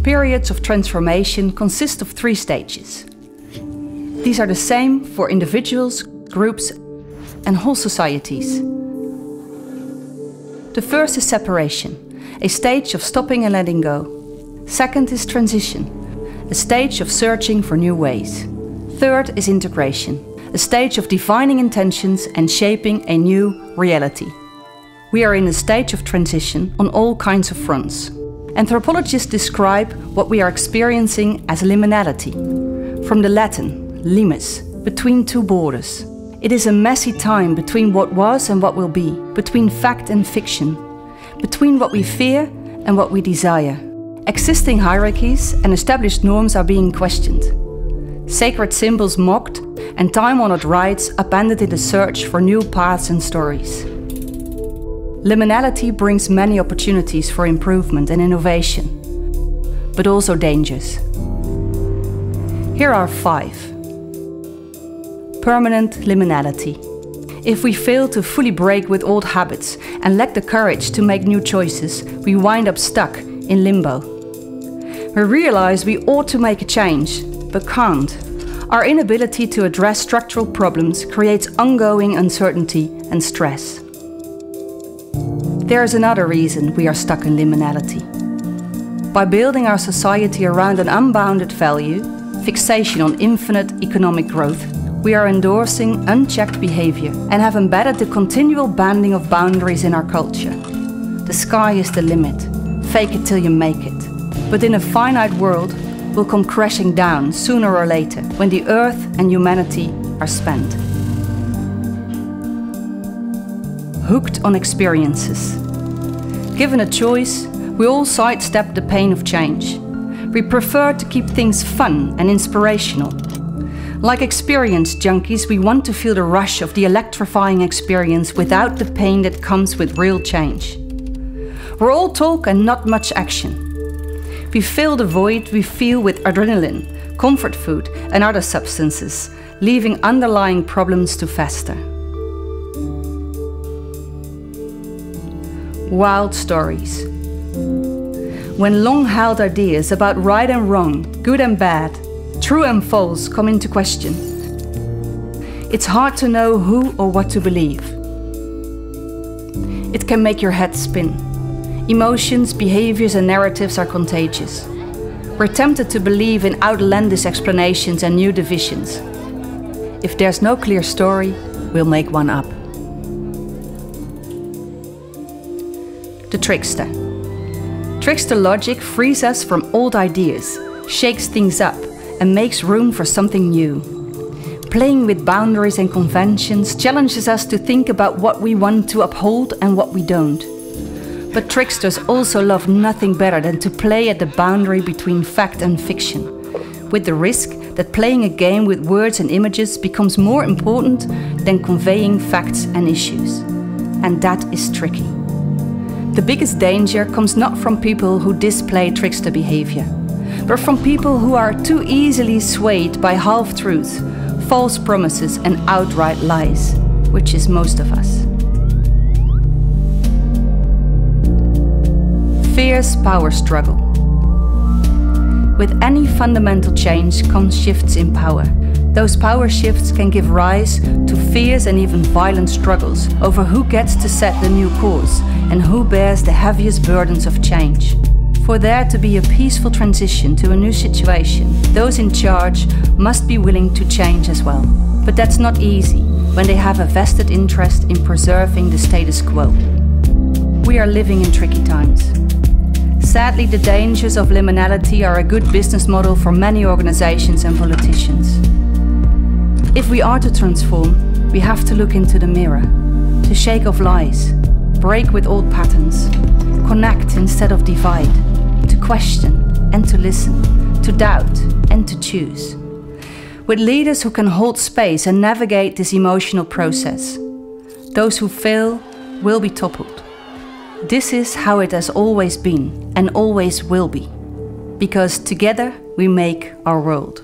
Periods of transformation consist of 3 stages. These are the same for individuals, groups, and whole societies. The first is separation, a stage of stopping and letting go. Second is transition, a stage of searching for new ways. Third is integration, a stage of defining intentions and shaping a new reality. We are in a stage of transition on all kinds of fronts. Anthropologists describe what we are experiencing as liminality, from the Latin limes, between 2 borders. It is a messy time between what was and what will be, between fact and fiction, between what we fear and what we desire. Existing hierarchies and established norms are being questioned. Sacred symbols mocked and time-honored rites abandoned in the search for new paths and stories. Liminality brings many opportunities for improvement and innovation, but also dangers. Here are 5. Permanent liminality. If we fail to fully break with old habits and lack the courage to make new choices, we wind up stuck in limbo. We realize we ought to make a change, but can't. Our inability to address structural problems creates ongoing uncertainty and stress. There is another reason we are stuck in liminality. By building our society around an unbounded value, fixation on infinite economic growth, we are endorsing unchecked behavior and have embedded the continual banding of boundaries in our culture. The sky is the limit. Fake it till you make it. But in a finite world, we'll come crashing down sooner or later when the earth and humanity are spent. Hooked on experiences. Given a choice, we all sidestep the pain of change. We prefer to keep things fun and inspirational. Like experience junkies, we want to feel the rush of the electrifying experience without the pain that comes with real change. We're all talk and not much action. We fill the void we feel with adrenaline, comfort food and other substances, leaving underlying problems to fester. Wild stories. When long-held ideas about right and wrong, good and bad, true and false come into question, it's hard to know who or what to believe. It can make your head spin. Emotions, behaviors and narratives are contagious. We're tempted to believe in outlandish explanations and new divisions. If there's no clear story, we'll make one up. The trickster. Trickster logic frees us from old ideas, shakes things up, and makes room for something new. Playing with boundaries and conventions challenges us to think about what we want to uphold and what we don't. But tricksters also love nothing better than to play at the boundary between fact and fiction, with the risk that playing a game with words and images becomes more important than conveying facts and issues. And that is tricky. The biggest danger comes not from people who display trickster behavior, but from people who are too easily swayed by half-truths, false promises and outright lies, which is most of us. Fierce power struggle. With any fundamental change comes shifts in power. Those power shifts can give rise to fierce and even violent struggles over who gets to set the new course and who bears the heaviest burdens of change. For there to be a peaceful transition to a new situation, those in charge must be willing to change as well. But that's not easy when they have a vested interest in preserving the status quo. We are living in tricky times. Sadly, the dangers of liminality are a good business model for many organizations and politicians. If we are to transform, we have to look into the mirror, to shake off lies, break with old patterns, connect instead of divide, to question and to listen, to doubt and to choose. With leaders who can hold space and navigate this emotional process, those who fail will be toppled. This is how it has always been and always will be, because together we make our world.